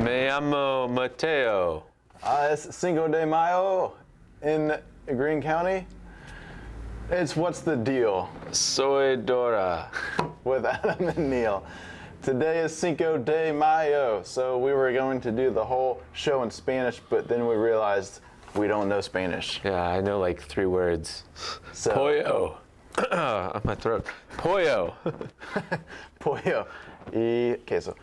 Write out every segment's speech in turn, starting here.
Me llamo Mateo. It's Cinco de Mayo in Greene County. It's What's the Deal Soy Dora. with Adam and Neil. Today is Cinco de Mayo, so we were going to do the whole show in Spanish, but then we realized we don't know Spanish. Yeah, I know like 3 words. So, Pollo. On my throat. Pollo. pollo y queso.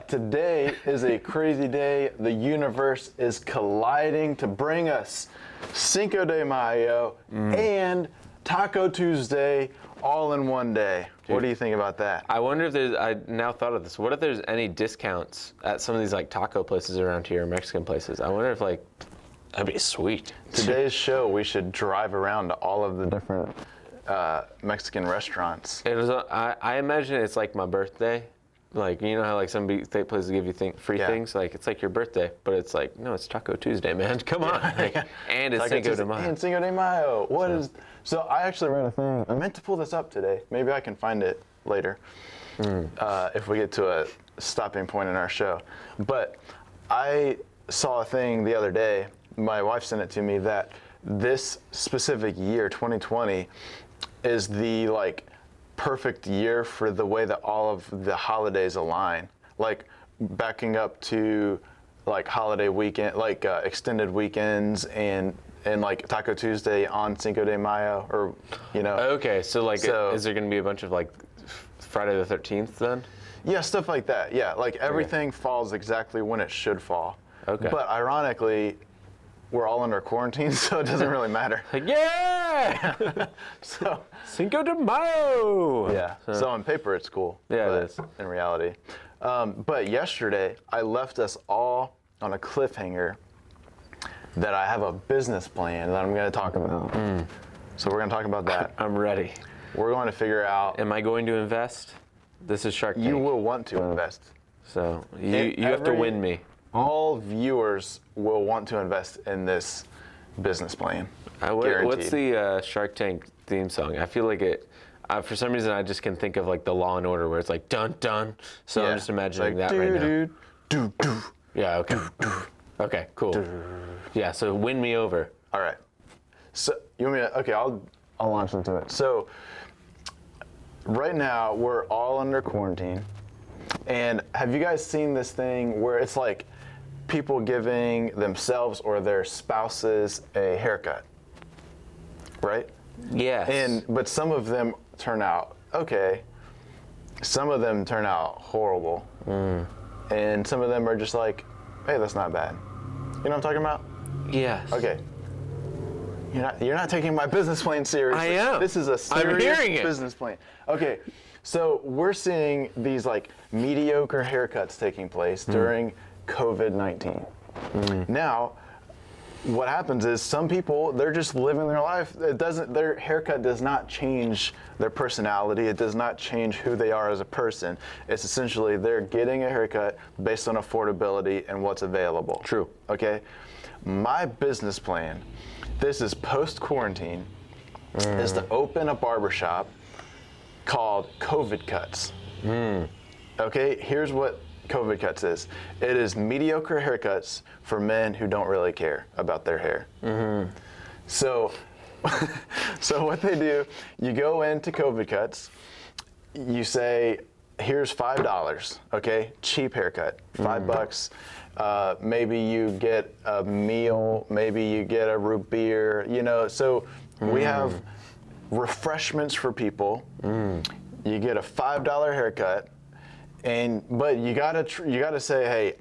Today is a crazy day. The universe is colliding to bring us Cinco de Mayo and Taco Tuesday all in one day. What do you think about that? I wonder if there's, I now thought of this, what if there's any discounts at some of these like taco places around here, Mexican places? I wonder if like, that'd be sweet. Today's show, we should drive around to all of the different Mexican restaurants. It was, I imagine it's like my birthday. Like, you know how like some places give you free things? Like, it's like your birthday, but it's like, no, it's Taco Tuesday, man. Come on. Like, and it's Cinco de Mayo. And Cinco de Mayo. So I actually read a thing. I meant to pull this up today. Maybe I can find it later if we get to a stopping point in our show. But I saw a thing the other day. My wife sent it to me that this specific year, 2020, is the like perfect year for the way that all of the holidays align. Like backing up to like holiday weekend, like extended weekends and like Taco Tuesday on Cinco de Mayo, or you know. Okay, so like, is there going to be a bunch of like Friday the 13th then? Yeah, stuff like that. Yeah, like everything falls exactly when it should fall. Okay. But ironically, we're all under quarantine, so it doesn't really matter. Like, yeah! So Cinco de Mayo! yeah. So on paper, it's cool. Yeah, but it is. in reality. But yesterday, I left us all on a cliffhanger that I have a business plan that I'm going to talk about. So we're going to talk about that. I'm ready. We're going to figure out. Am I going to invest? This is Shark Tank. You will want to invest. So you have to win me. All viewers will want to invest in this business plan. What's the Shark Tank theme song? I feel like it. For some reason, I just can think of like the Law and Order, where it's like dun dun. So Yeah. I'm just imagining Like, that right now. do, do. Yeah. Okay. Okay. Cool. Yeah. So win me over. All right. So you want me to? Okay, I'll launch into it. So right now we're all under quarantine, and have you guys seen this thing where it's like people giving themselves or their spouses a haircut, right? Yes. But some of them turn out okay. Some of them turn out horrible, and some of them are just like, hey, that's not bad. You know what I'm talking about? Yes. Okay. You're not taking my business plan seriously. I am. This is a I'm serious hearing it. business plan. Okay. So we're seeing these like mediocre haircuts taking place during COVID-19. Now, what happens is some people, they're just living their life. Their haircut does not change their personality. It does not change who they are as a person. It's essentially they're getting a haircut based on affordability and what's available. True. Okay. My business plan, this is post-quarantine, is to open a barbershop called COVID Cuts. Okay, here's what COVID Cuts is. It is mediocre haircuts for men who don't really care about their hair. So, so what they do, you go into COVID Cuts, you say, here's $5, okay? Cheap haircut, $5. Maybe you get a meal, maybe you get a root beer, you know. So we have refreshments for people. You get a $5 haircut, but you gotta say, hey,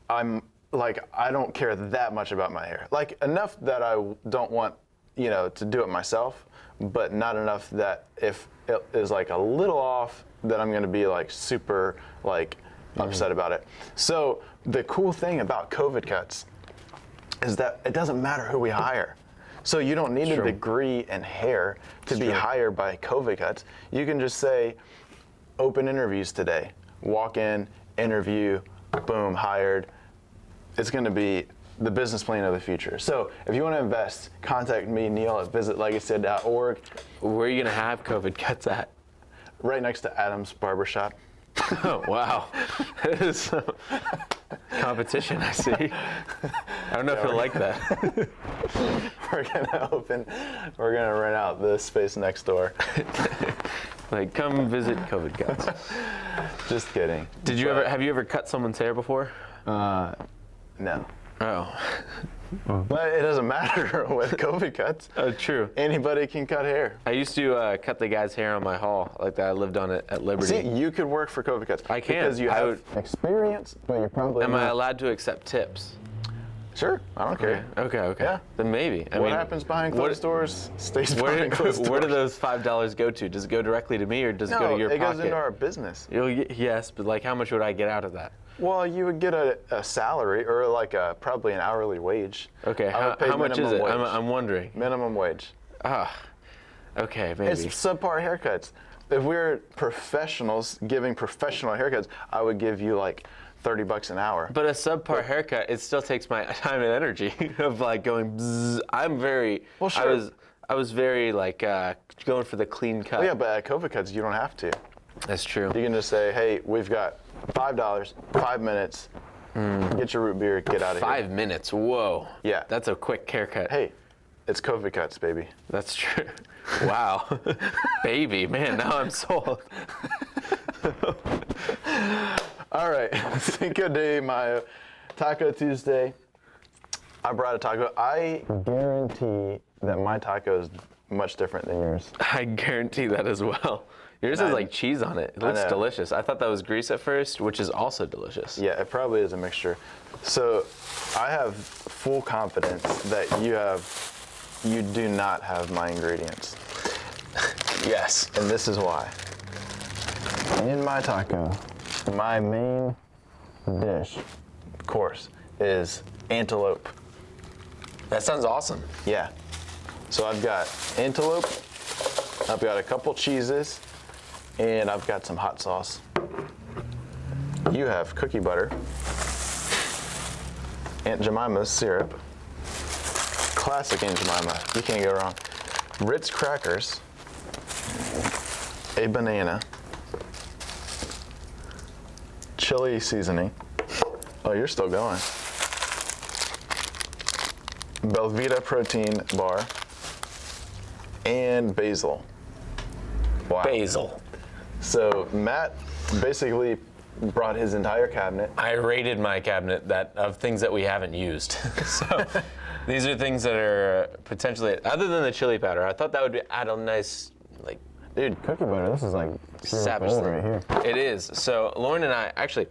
I don't care that much about my hair. Like enough that I don't want, to do it myself, but not enough that if it is like a little off, that I'm gonna be like super upset about it. So the cool thing about COVID Cuts is that it doesn't matter who we hire. So you don't need a degree in hair to be hired by COVID Cuts. You can just say, open interviews today. Walk in, interview, boom, hired. It's gonna be the business plan of the future. So if you wanna invest, contact me, Neil, at visitlegacy.org. Where are you gonna have COVID Cuts at? Right next to Adam's Barbershop. Oh, wow. Competition, I see. I don't know if he'll like that. We're gonna rent out the space next door. Like, come visit COVID Cuts. Just kidding. Have you ever cut someone's hair before? No. Oh. But it doesn't matter with COVID cuts. Oh, true. Anybody can cut hair. I used to cut the guy's hair on my hall, like that. I lived on it at Liberty. See, you could work for COVID cuts. I can. Because you have experience, but you're probably Am not. I allowed to accept tips? Sure, I don't care. Okay. Yeah. Then maybe. What happens behind closed doors stays behind closed doors. Where do those $5 go to? Does it go directly to me, or does it go to your pocket? pocket? It goes into our business. Yes, but like, how much would I get out of that? Well, you would get a salary or like probably an hourly wage. Okay, how much is it? I'm wondering. Minimum wage. Okay, maybe. It's subpar haircuts. If we're professionals giving professional haircuts, I would give you like $30 an hour. But a subpar haircut, it still takes my time and energy of like going bzzz. I'm very, well, sure. I was very like going for the clean cut. Well, yeah, but at COVID cuts, you don't have to. That's true. You can just say, hey, we've got $5, 5 minutes, get your root beer, get out of here. 5 minutes, whoa. Yeah. That's a quick haircut. Hey, it's COVID cuts, baby. That's true. Wow. Baby, man, now I'm sold. All right, Cinco de Mayo, Taco Tuesday. I brought a taco. I guarantee that my taco is much different than yours. I guarantee that as well. Yours has like cheese on it. It looks delicious. I thought that was grease at first, which is also delicious. Yeah, it probably is a mixture. So I have full confidence that you do not have my ingredients. Yes. And this is why. In my taco, my main dish, of course, is antelope. That sounds awesome. Yeah. So I've got antelope, I've got a couple cheeses, and I've got some hot sauce. You have cookie butter, Aunt Jemima's syrup, classic Aunt Jemima, you can't go wrong. Ritz crackers, a banana, chili seasoning. Oh, you're still going. Belvita protein bar, and basil. Wow. Basil. So Matt basically brought his entire cabinet. I raided my cabinet of things that we haven't used. So these are things that are potentially, other than the chili powder, I thought that would add a nice, like, Dude, cookie butter, this is like savage gold thing. right here. It is. So Lauren and I, actually,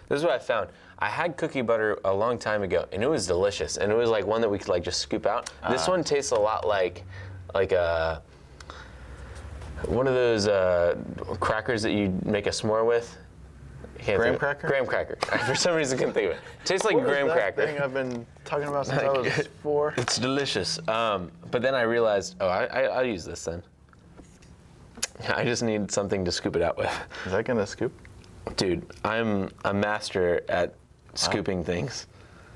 this is what I found. I had cookie butter a long time ago, and it was delicious. And it was like one that we could like just scoop out. This one tastes a lot like a one of those crackers that you make a s'more with. Graham cracker? Graham cracker. For some reason, I couldn't think of it. Tastes like graham cracker. Thing I've been talking about since I was 4. It's delicious. But then I realized, I'll use this then. I just need something to scoop it out with. Is that gonna scoop? Dude, I'm a master at scooping things.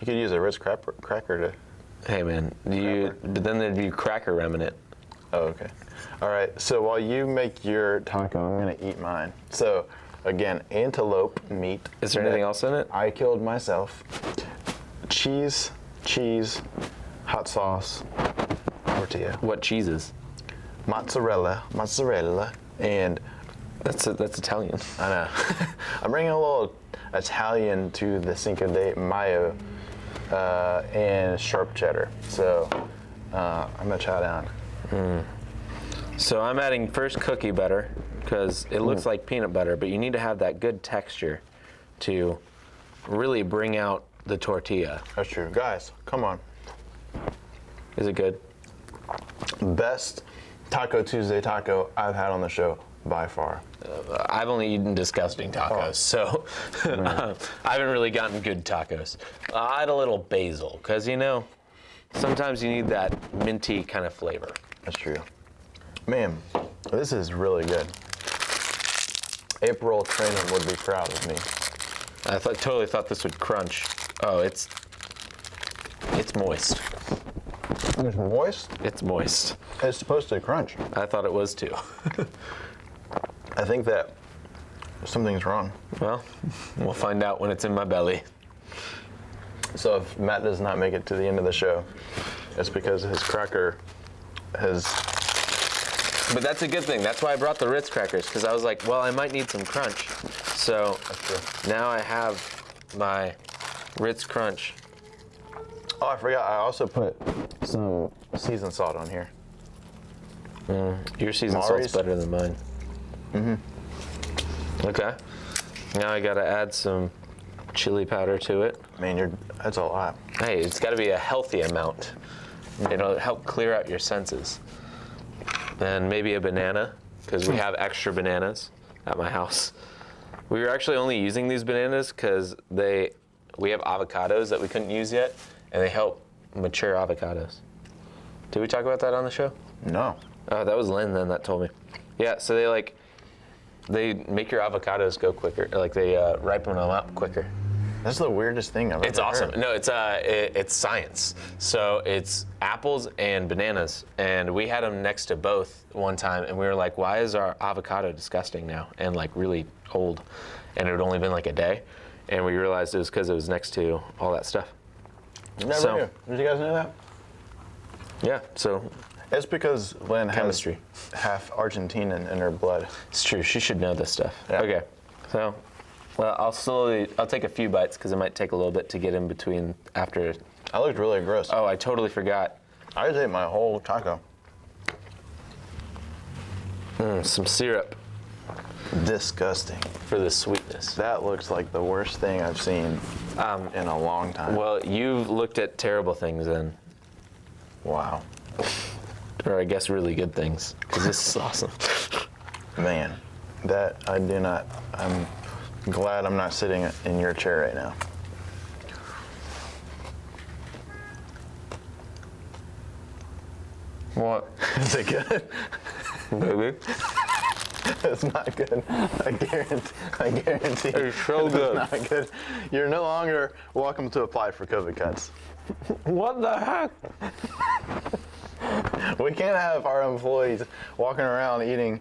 You could use a Ritz cracker to. Hey man, but then there'd be cracker remnant. Oh, okay. All right. So while you make your taco, I'm gonna eat mine. So again, antelope meat. Is there anything else in it? I killed myself. Cheese, hot sauce, tortilla. What cheeses? Mozzarella, and That's Italian. I know. I'm bringing a little Italian to the Cinco de Mayo and sharp cheddar. So I'm gonna chow down. So I'm adding first cookie butter because it looks like peanut butter, but you need to have that good texture to really bring out the tortilla. That's true. Guys, come on. Is it good? Best Taco Tuesday taco I've had on the show by far. I've only eaten disgusting tacos, so I haven't really gotten good tacos. I had a little basil, because, sometimes you need that minty kind of flavor. That's true. Man, this is really good. April Training would be proud of me. I totally thought this would crunch. Oh, it's moist. It's moist? It's moist. It's supposed to crunch. I thought it was too. I think that something's wrong. Well, we'll find out when it's in my belly. So if Matt does not make it to the end of the show, it's because his cracker has... But that's a good thing. That's why I brought the Ritz crackers, because I was like, well, I might need some crunch. So now I have my Ritz Crunch. Oh, I forgot. I also put some seasoned salt on here. Your seasoned salt's better than mine. Okay. Now I gotta add some chili powder to it. Man, that's a lot. Hey, it's gotta be a healthy amount. It'll help clear out your senses. And maybe a banana, because we have extra bananas at my house. We were actually only using these bananas because we have avocados that we couldn't use yet, and they help mature avocados. Did we talk about that on the show? No. Oh, that was Lynn then that told me. Yeah, so they make your avocados go quicker, like they ripen them up quicker. That's the weirdest thing I've ever heard. It's awesome. No, it's science. So it's apples and bananas, and we had them next to both one time, and we were like, why is our avocado disgusting now and like really old? And it had only been like a day, and we realized it was because it was next to all that stuff. Never knew. Did you guys know that? Yeah, so it's because Lynn chemistry. has half Argentinian in her blood. It's true. She should know this stuff. Yeah. Okay, so. Well, I'll take a few bites because it might take a little bit to get in between after. I looked really gross. Oh, I totally forgot. I just ate my whole taco. Some syrup Disgusting. for the sweetness. That looks like the worst thing I've seen in a long time. Well, you've looked at terrible things then, Wow. or I guess really good things, because this is awesome. Man, that I do not. I'm glad I'm not sitting in your chair right now. What? Is it good? Baby? It's not good. I guarantee. It's so good. It's not good. You're no longer welcome to apply for COVID cuts. What the heck? We can't have our employees walking around eating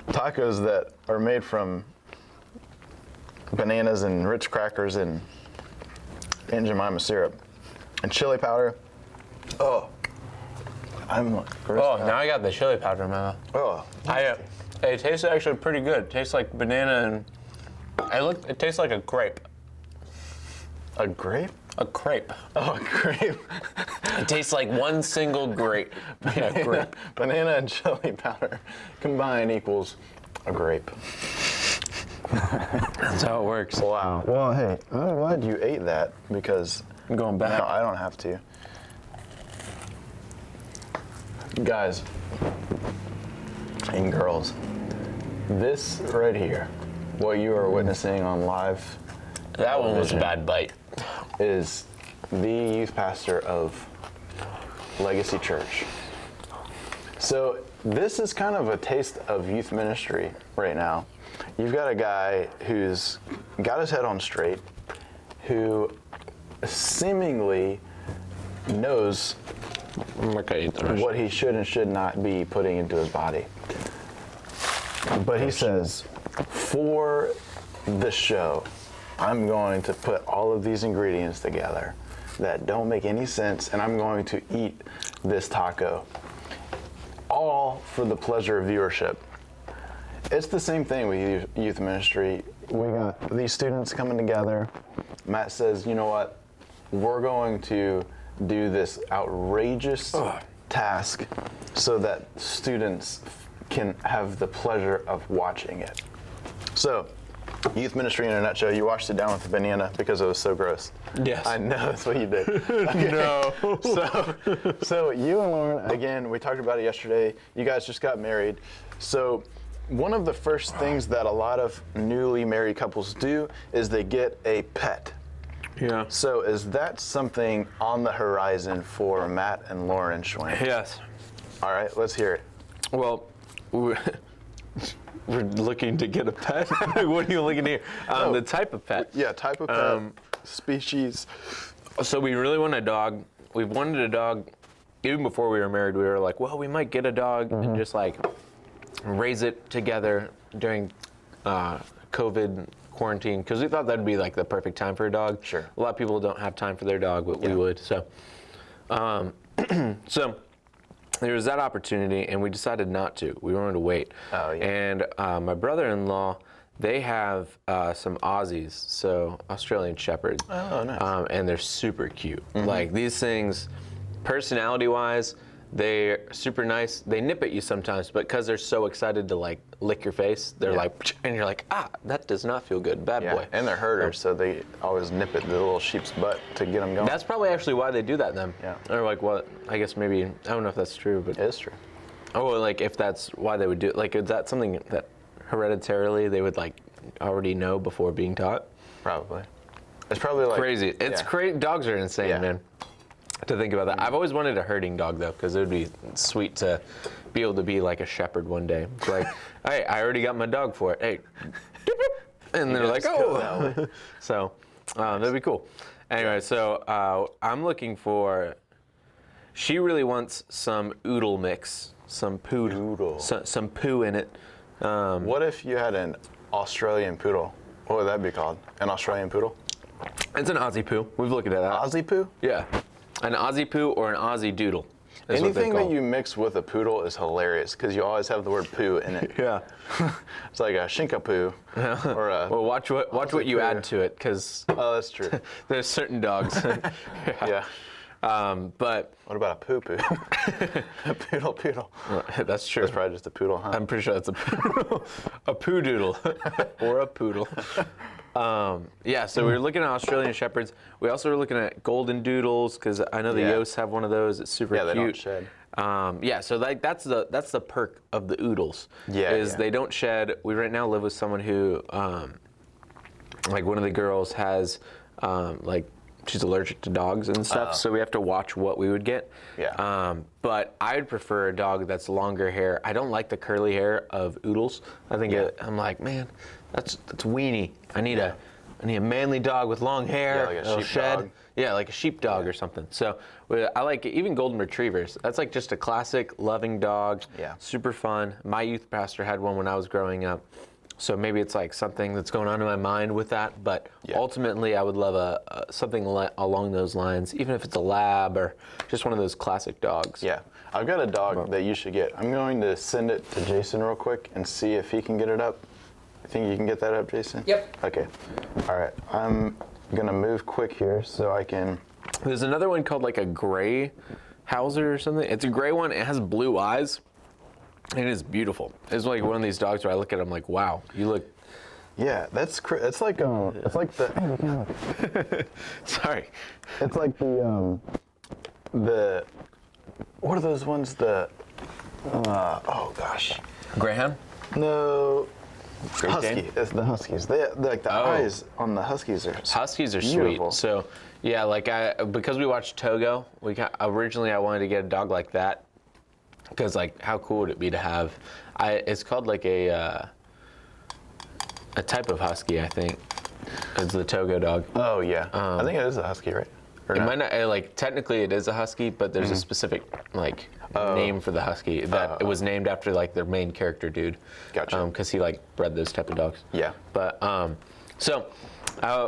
tacos that are made from bananas and Ritz crackers and Aunt Jemima syrup and chili powder. Oh, I'm grossed Oh, out. now I got the chili powder in my mouth. Oh, It tastes actually pretty good. It tastes like banana and it tastes like a crepe. a grape? A crepe. Oh, a grape. It tastes like one single grape. Yeah, grape. Banana and chili powder combined equals a grape. That's how it works. Wow. Well, hey, I'm glad you ate that because I'm going back. now I don't have to. Guys and girls, this right here, what you are witnessing on live That one was a television bad bite. is the youth pastor of Legacy Church. So this is kind of a taste of youth ministry right now. You've got a guy who's got his head on straight, who seemingly knows what he should and should not be putting into his body. But he says, for the show, I'm going to put all of these ingredients together that don't make any sense, and I'm going to eat this taco, all for the pleasure of viewership. It's the same thing with youth ministry. We got these students coming together. Matt says, you know what? We're going to do this outrageous task so that students can have the pleasure of watching it. So, youth ministry in a nutshell, you washed it down with a banana because it was so gross. Yes. I know, that's what you did. Okay. No. So you and Lauren, again, we talked about it yesterday. You guys just got married. So one of the first things that a lot of newly married couples do is they get a pet. Yeah. So is that something on the horizon for Matt and Lauren Schwank? Yes. All right, let's hear it. Well, we're looking to get a pet. What are you looking to hear? The type of pet. Yeah, type of pet, species. So we really want a dog. We've wanted a dog even before we were married. We were like, well, we might get a dog and just like raise it together during COVID quarantine because we thought that'd be like the perfect time for a dog. Sure. A lot of people don't have time for their dog, but we would. So, so there was that opportunity, and we decided not to. We wanted to wait. Oh, yeah. And my brother-in-law, they have some Aussies, so Australian Shepherds. Oh, nice. And they're super cute. Like these things, personality-wise, they're super nice. They nip at you sometimes, but because they're so excited to like lick your face, they're like, and you're like, that does not feel good. Bad boy. And they're herders, so they always nip at the little sheep's butt to get them going. That's probably actually why they do that then. Yeah. Or like what? I guess maybe, I don't know if that's true, but. It is true. Oh, like if that's why they would do it. Like, is that something that hereditarily they would like already know before being taught? Probably. It's probably like. Crazy. It's crazy. Dogs are insane, man. To think about that. I've always wanted a herding dog though, because it would be sweet to be able to be like a shepherd one day. It's like, hey, I already got my dog for it. Hey, and they're like, oh. So that'd be cool. Anyway, so I'm looking for. She really wants some oodle mix, some poo, some poo in it. What if you had an Australian poodle? What would that be called? An Australian poodle? It's an Aussie poo. We've looked at that. Aussie poo? Yeah. An Aussie poo or an Aussie doodle. Anything that you mix with a poodle is hilarious because you always have the word poo in it. Yeah. It's like a Cinco poo or a. Well, watch what you poo. add to it, because Oh, that's true. there's certain dogs. Yeah. But What about a poo poo? A poodle. that's true. That's probably just a poodle, huh? I'm pretty sure that's a poodle. A poo doodle or a poodle. Yeah, so we were looking at Australian Shepherds. We also were looking at golden doodles because I know the Yosts have one of those. It's super cute. Yeah, they don't shed. Yeah, so like that's the perk of the oodles. They don't shed. We right now live with someone who, like one of the girls has, like she's allergic to dogs and stuff, so we have to watch what we would get. Yeah. But I'd prefer a dog that's longer hair. I don't like the curly hair of oodles. I think I'm like, man, that's weenie. I need a manly dog with long hair. Yeah, like a that'll sheepdog. shed. Yeah, like a sheepdog or something. So I like even golden retrievers. That's like just a classic loving dog. Yeah. Super fun. My youth pastor had one when I was growing up. So maybe it's like something that's going on in my mind with that. But ultimately, I would love something along those lines, even if it's a lab or just one of those classic dogs. Yeah. I've got a dog that you should get. I'm going to send it to Jason real quick and see if he can get it up. I think you can get that up, Jason? Yep. Okay. All right. I'm going to move quick here so I can. There's another one called like a gray Hauser or something. It's a gray one. It has blue eyes. It is beautiful. It's like one of these dogs where I look at him like, wow, you look. Yeah, it's like it's like the. Sorry. It's like the what are those ones? Oh gosh. Greyhound? No. Great Husky. Dane? It's the Huskies. Like the eyes on the Huskies are. Huskies are beautiful. sweet. So, yeah, like because we watched Togo, originally I wanted to get a dog like that. Because like, how cool would it be to have? It's called like a type of husky, I think. It's the Togo dog. Oh yeah. I think it is a Husky, right? Or It not? might not like technically it is a husky, but there's a specific like name for the husky that it was named after like their main character dude. Gotcha. Because he like bred those type of dogs. Yeah. But so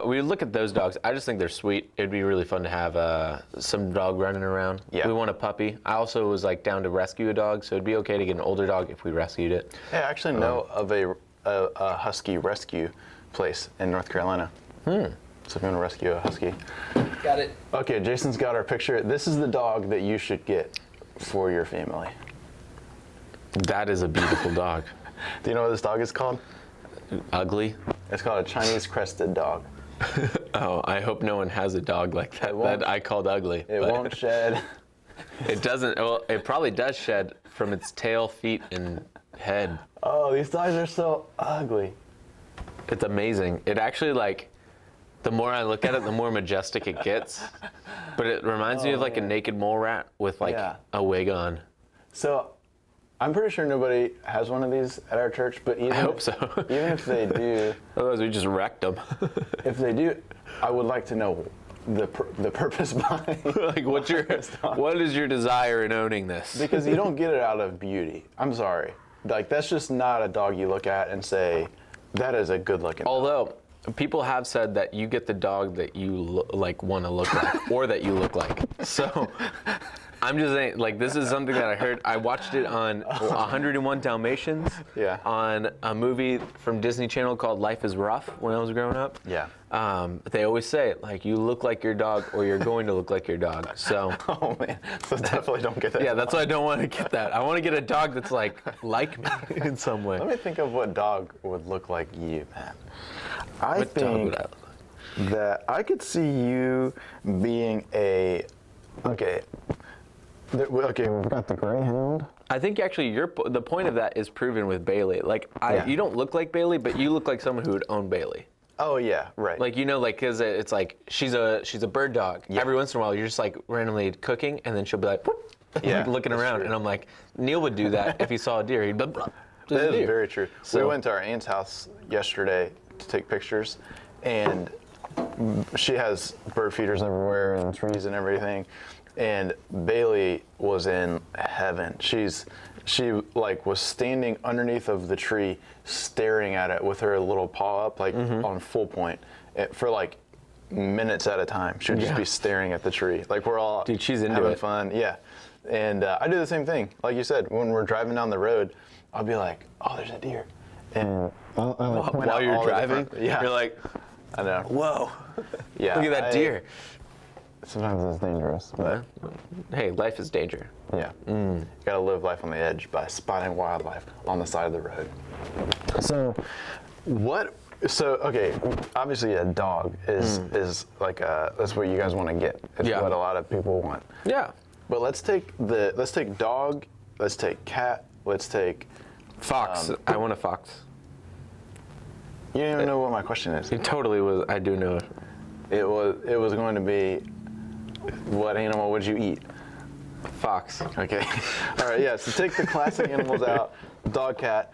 we look at those dogs. I just think they're sweet. It'd be really fun to have some dog running around. Yeah. We want a puppy. I also was like down to rescue a dog, so it'd be okay to get an older dog if we rescued it. Hey, I actually know of a Husky rescue place in North Carolina. So if you want to rescue a Husky. Got it. Okay, Jason's got our picture. This is the dog that you should get for your family. That is a beautiful dog. Do you know what this dog is called? Ugly. It's called a Chinese crested dog. Oh, I hope no one has a dog like that that I called ugly. It but won't shed. It doesn't. Well, it probably does shed from its tail, feet, and head. Oh, these dogs are so ugly. It's amazing. It actually like, the more I look at it, the more majestic it gets. But it reminds me of like a naked mole rat with like a wig on. So, I'm pretty sure nobody has one of these at our church, but even I hope so. even if they do, Otherwise, we just wrecked them. if they do, I would like to know the purpose behind. Like, what is your desire in owning this? Because you don't get it out of beauty. I'm sorry. Like, that's just not a dog you look at and say, that is a good looking dog. Although, people have said that you get the dog that you like want to look like, or that you look like. So I'm just saying, like, this is something that I heard. I watched it on 101 Dalmatians. Yeah. On a movie from Disney Channel called Life is Rough when I was growing up. Yeah. They always say, like, you look like your dog, or you're going to look like your dog. So. Oh man, so definitely don't get that. Yeah, that's why I don't want to get that. I want to get a dog that's like me in some way. Let me think of what dog would look like you, man. I What dog think would I look like? that I could see you being a. Okay, we've got the greyhound. I think actually the point of that is proven with Bailey. Like, Yeah. you don't look like Bailey, but you look like someone who would own Bailey. Oh yeah, right. Like, you know, like, cause it's like she's a bird dog. Yeah. Every once in a while, you're just like randomly cooking, and then she'll be like, whoop, Yeah, like, looking that's around, true. and I'm like, Neil would do that if he saw a deer. He'd be, That is very true. So- We went to our aunt's house yesterday to take pictures, and she has bird feeders everywhere and trees and everything. And Bailey was in heaven. She like was standing underneath of the tree, staring at it with her little paw up, like on full point, for like minutes at a time. She would just be staring at the tree. Like we're all Dude, she's into having it. fun. Yeah. And I do the same thing. Like you said, when we're driving down the road, I'll be like, oh, there's a deer. And I'll like point While out you're all the driving, different- yeah. you're like, I know. whoa, Yeah. look at that deer. Sometimes it's dangerous, but Hey, life is danger. yeah. You gotta live life on the edge by spotting wildlife on the side of the road. So, okay, obviously a dog is like that's what you guys want to get. It's Yeah. what a lot of people want. Yeah. But let's take dog, let's take cat, let's take Fox. I want a fox. you don't even know what my question is. It totally was. I do know. It was going to be, what animal would you eat? Fox. Okay. All right, yeah, so take the classic animals out, dog, cat,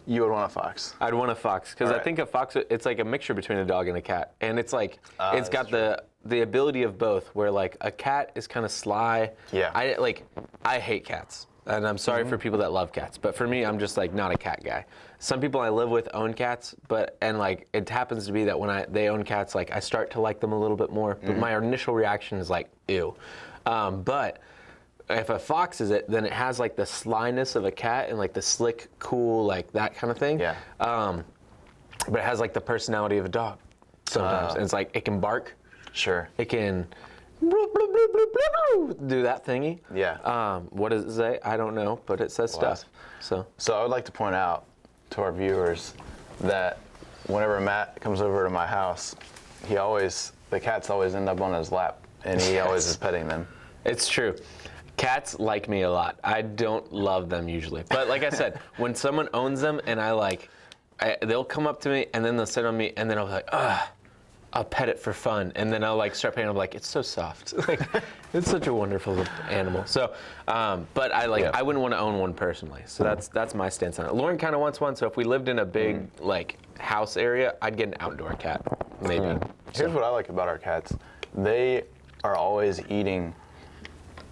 you would want a fox. I'd want a fox because I Alright. think a fox, it's like a mixture between a dog and a cat, and it's like it's that's got the ability of both. Where like a cat is kind of sly. Yeah. I hate cats, and I'm sorry for people that love cats, but for me, I'm just like not a cat guy. Some people I live with own cats, and like it happens to be that when they own cats, like I start to like them a little bit more. But my initial reaction is like ew, but if a fox is it, then it has like the slyness of a cat and like the slick, cool, like that kind of thing. Yeah. But it has like the personality of a dog sometimes. And it's like it can bark, Sure. it can bloop, bloop, bloop, bloop, bloop, bloop, do that thingy. Yeah. What does it say? I don't know, but it says stuff. So So I would like to point out to our viewers that whenever Matt comes over to my house, the cats always end up on his lap, and he always is petting them. it's true. Cats like me a lot. I don't love them usually. But like I said, when someone owns them and they'll come up to me and then they'll sit on me and then I'll be like, I'll pet it for fun. And then I'll like start petting them like, it's so soft. Like, it's such a wonderful animal. So, but I wouldn't want to own one personally. So that's my stance on it. Lauren kind of wants one. So if we lived in a big like house area, I'd get an outdoor cat, maybe. Here's what I like about our cats. They are always eating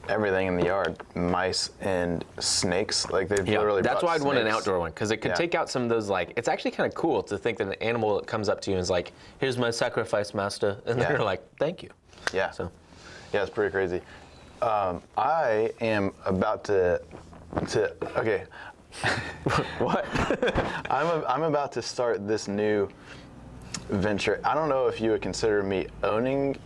everything in the yard, mice and snakes. Like they've literally That's brought why I'd want an snakes. outdoor one, because it could Yeah. take out some of those, like, it's actually kind of cool to think that an animal that comes up to you and is like, here's my sacrifice, master. And Yeah. they're like, thank you. Yeah. So, Yeah, it's pretty crazy. I am about to okay. what? I'm about to start this new venture. I don't know if you would consider me owning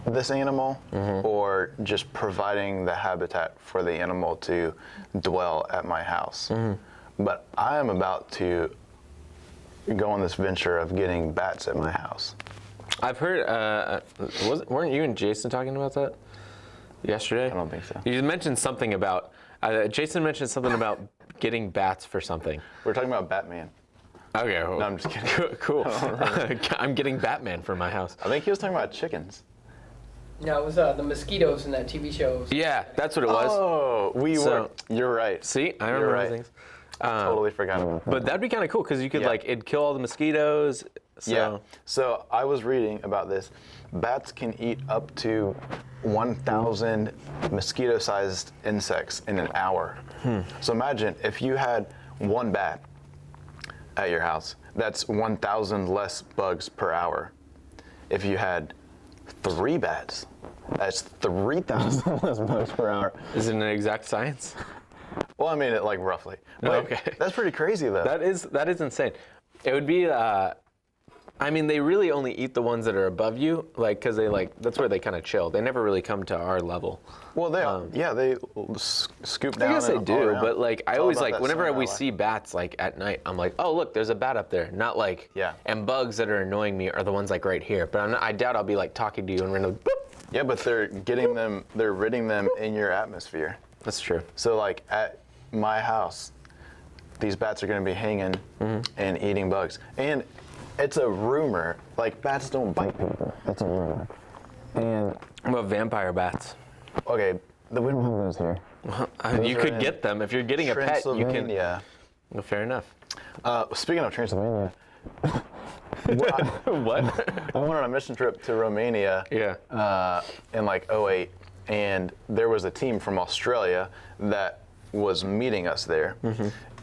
this animal or just providing the habitat for the animal to dwell at my house. But I am about to go on this venture of getting bats at my house. I've heard, weren't you and Jason talking about that yesterday? I don't think so. You mentioned something about, Jason mentioned something about getting bats for something. We're talking about Batman. Okay. No, I'm just kidding. Cool. I'm getting Batman for my house. I think he was talking about chickens. No, it was the mosquitoes in that TV show. Yeah, that's what it was. Oh, So- you're right. See, I You're remember right. things. Totally forgot about that. But that'd be kind of cool because you could Yeah. like it'd kill all the mosquitoes. So. Yeah. So I was reading about this. Bats can eat up to 1,000 mosquito-sized insects in an hour. So imagine if you had one bat at your house, that's 1,000 less bugs per hour. If you had 3 bats, that's 3,000 less bugs per hour. Is it an exact science? Well, I mean it like roughly. But Okay. That's pretty crazy though. That is insane. It would be. I mean, they really only eat the ones that are above you, like, because that's where they kind of chill. They never really come to our level. Well, they scoop down. I guess they and all do, around. but like I It's all always about like that whenever sonar we light. see bats like at night, I'm like, oh look, there's a bat up there. Not like And bugs that are annoying me are the ones like right here. But I doubt I'll be like talking to you and randomly. Boop. Yeah, but they're ridding them in your atmosphere. That's true. So like at my house, these bats are going to be hanging and eating bugs. And it's a rumor, like bats don't bite people. It's a rumor. And What about vampire bats? okay, we don't have those here. You are could in get them if you're getting a pet. You can. Transylvania. Well, fair enough. Speaking of Transylvania, What? I went on a mission trip to Romania. Yeah. In like '08, and there was a team from Australia that was meeting us there,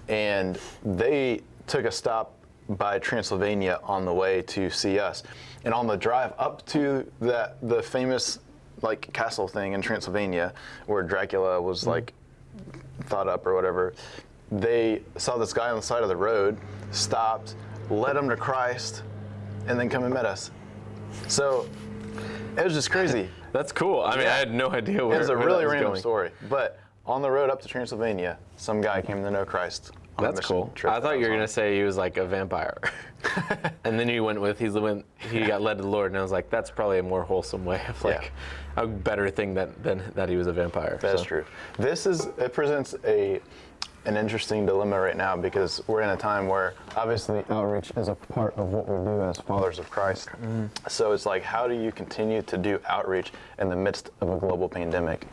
and they took a stop by Transylvania on the way to see us, and on the drive up to the famous like castle thing in Transylvania where Dracula was like thought up or whatever, they saw this guy on the side of the road, stopped, led him to Christ, and then come and met us. So it was just crazy. That's cool. I mean, I had no idea where It was a where really that was random going. story, but on the road up to Transylvania, some guy came to know Christ. On a That's mission cool. trip I that thought you was were on. gonna say he was like a vampire, and then you went with he got led to the Lord, and I was like, that's probably a more wholesome way of like a better thing than that he was a vampire. That's so. true. It presents an interesting dilemma right now because we're in a time where obviously outreach is a part of what we do as followers of Christ. So it's like, how do you continue to do outreach in the midst of a global pandemic?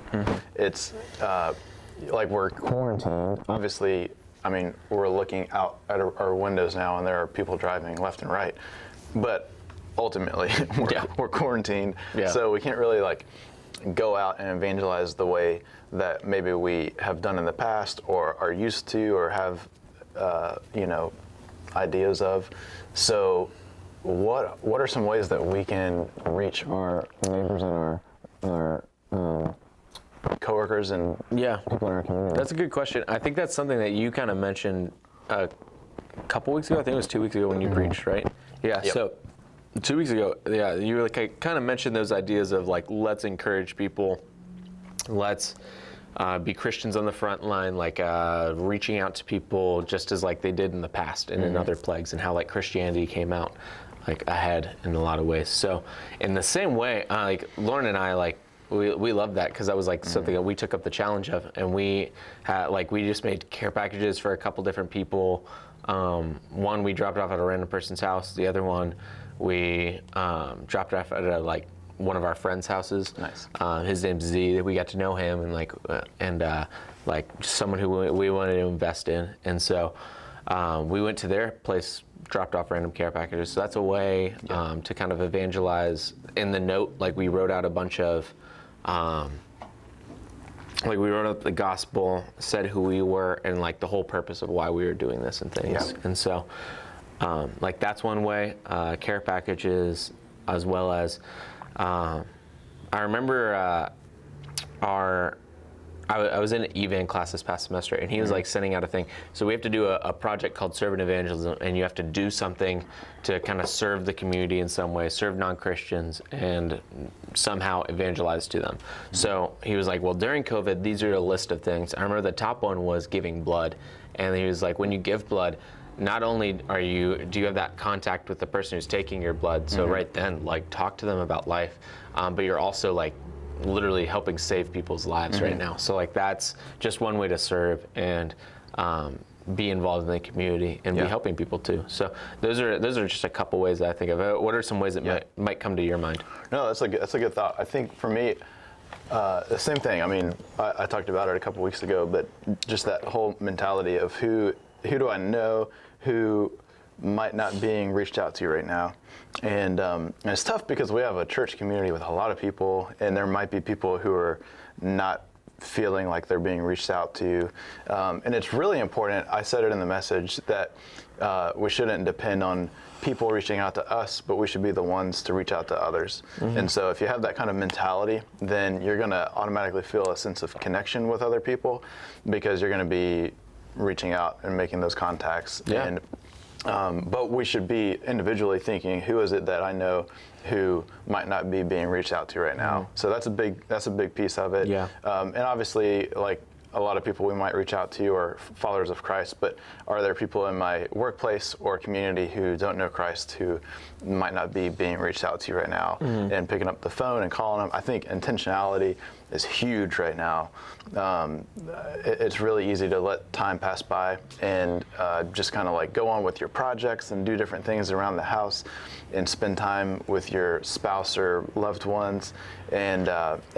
It's like we're quarantined. Obviously, I mean, we're looking out at our windows now and there are people driving left and right. But ultimately, we're quarantined. Yeah. So we can't really like go out and evangelize the way that maybe we have done in the past or are used to or have, ideas of. So what are some ways that we can reach our neighbors and our coworkers and people in our community? That's a good question. I think that's something that you kind of mentioned a couple weeks ago. I think it was 2 weeks ago when you preached, right? Yeah. Yep. So 2 weeks ago, you were like kind of mentioned those ideas of like, let's encourage people, let's be Christians on the front line, like reaching out to people just as like they did in the past and in other plagues, and how like Christianity came out like ahead in a lot of ways. So in the same way, like Lauren and I, like we loved that because that was like something that we took up the challenge of, and we just made care packages for a couple different people. One we dropped off at a random person's house. The other one we dropped off at one of our friends' houses. Nice. His name's Z. We got to know him and just someone who we wanted to invest in. And so we went to their place, dropped off random care packages. So that's a way to kind of evangelize. In the note, like we wrote out a bunch of, we wrote up the gospel, said who we were, and like the whole purpose of why we were doing this and things. Yeah. And so that's one way, care packages, as well as, I remember I was in an evan class this past semester, and he was like sending out a thing. So we have to do a project called Servant Evangelism, and you have to do something to kind of serve the community in some way, serve non-Christians, and somehow evangelize to them. So he was like, well, during COVID, these are a list of things. I remember the top one was giving blood, and he was like, when you give blood, not only do you have that contact with the person who's taking your blood, so right then, like, talk to them about life, but you're also like literally helping save people's lives right now. So like that's just one way to serve and be involved in the community and be helping people too. So those are just a couple ways that I think of. What are some ways that might come to your mind? No, that's a good thought. I think for me, the same thing. I mean, I talked about it a couple weeks ago, but just that whole mentality of who do I know who might not being reached out to right now. And it's tough because we have a church community with a lot of people, and there might be people who are not feeling like they're being reached out to. And it's really important, I said it in the message, that we shouldn't depend on people reaching out to us, but we should be the ones to reach out to others. And so if you have that kind of mentality, then you're going to automatically feel a sense of connection with other people, because you're going to be reaching out and making those contacts. Yeah. And but we should be individually thinking, who is it that I know who might not be being reached out to right now? So that's a big piece of it. Yeah. And obviously, like, a lot of people we might reach out to are followers of Christ, but are there people in my workplace or community who don't know Christ, who might not be being reached out to right now? And picking up the phone and calling them. I think intentionality is huge right now. It's really easy to let time pass by and just kind of like go on with your projects and do different things around the house and spend time with your spouse or loved ones, and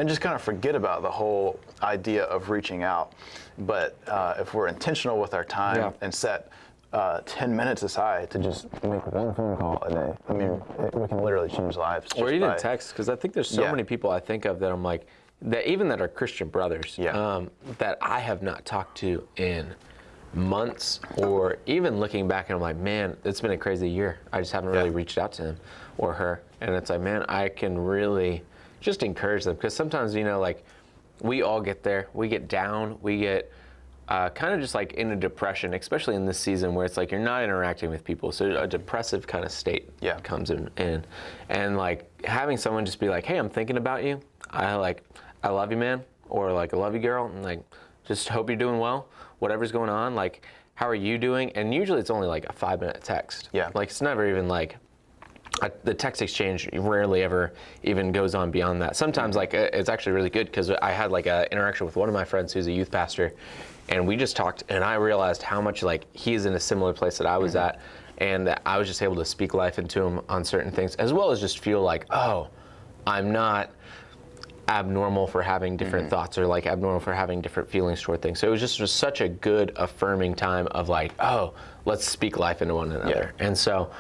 just kind of forget about the whole idea of reaching out. But if we're intentional with our time and set 10 minutes aside to just make one phone call a day, I mean, we can literally change lives. Or even text, because I think there's so many people I think of that I'm like, that even that are Christian brothers, that I have not talked to in months, or even looking back and I'm like, man, it's been a crazy year. I just haven't really reached out to him or her. And it's like, man, I can really just encourage them, because sometimes, you know, like, we all get there, we get down, we get kind of just like in a depression, especially in this season where it's like you're not interacting with people. So a depressive kind of state comes in. And like having someone just be like, hey, I'm thinking about you. I love you, man. Or like, I love you, girl. And like, just hope you're doing well. Whatever's going on, like, how are you doing? And usually it's only like a 5-minute text. Yeah. Like, it's never even like, the text exchange rarely ever even goes on beyond that. Sometimes like it's actually really good, because I had like an interaction with one of my friends who's a youth pastor, and we just talked, and I realized how much like he's in a similar place that I was at, and that I was just able to speak life into him on certain things, as well as just feel like, oh, I'm not abnormal for having different thoughts, or like abnormal for having different feelings toward things. So it was just such a good affirming time of like, oh, let's speak life into one another. And so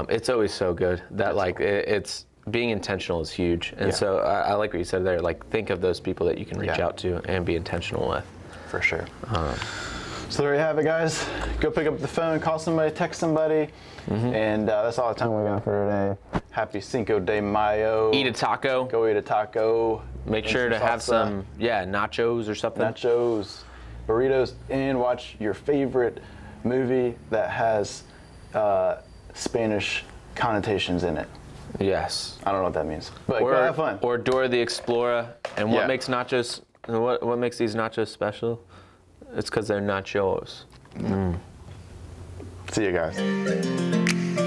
it's always so good that like it's being intentional is huge. And so I like what you said there, like think of those people that you can reach out to and be intentional with. For sure. So there you have it, guys. Go pick up the phone, call somebody, text somebody, and that's all the time we got for today. Happy Cinco de Mayo. Eat a taco. Go eat a taco. Make sure to have some, nachos or something. Nachos, burritos, and watch your favorite movie that has Spanish connotations in it. Yes. I don't know what that means, but go have fun. Or Dora the Explorer. And what makes nachos? What makes these nachos special? It's because they're nachos. See you guys.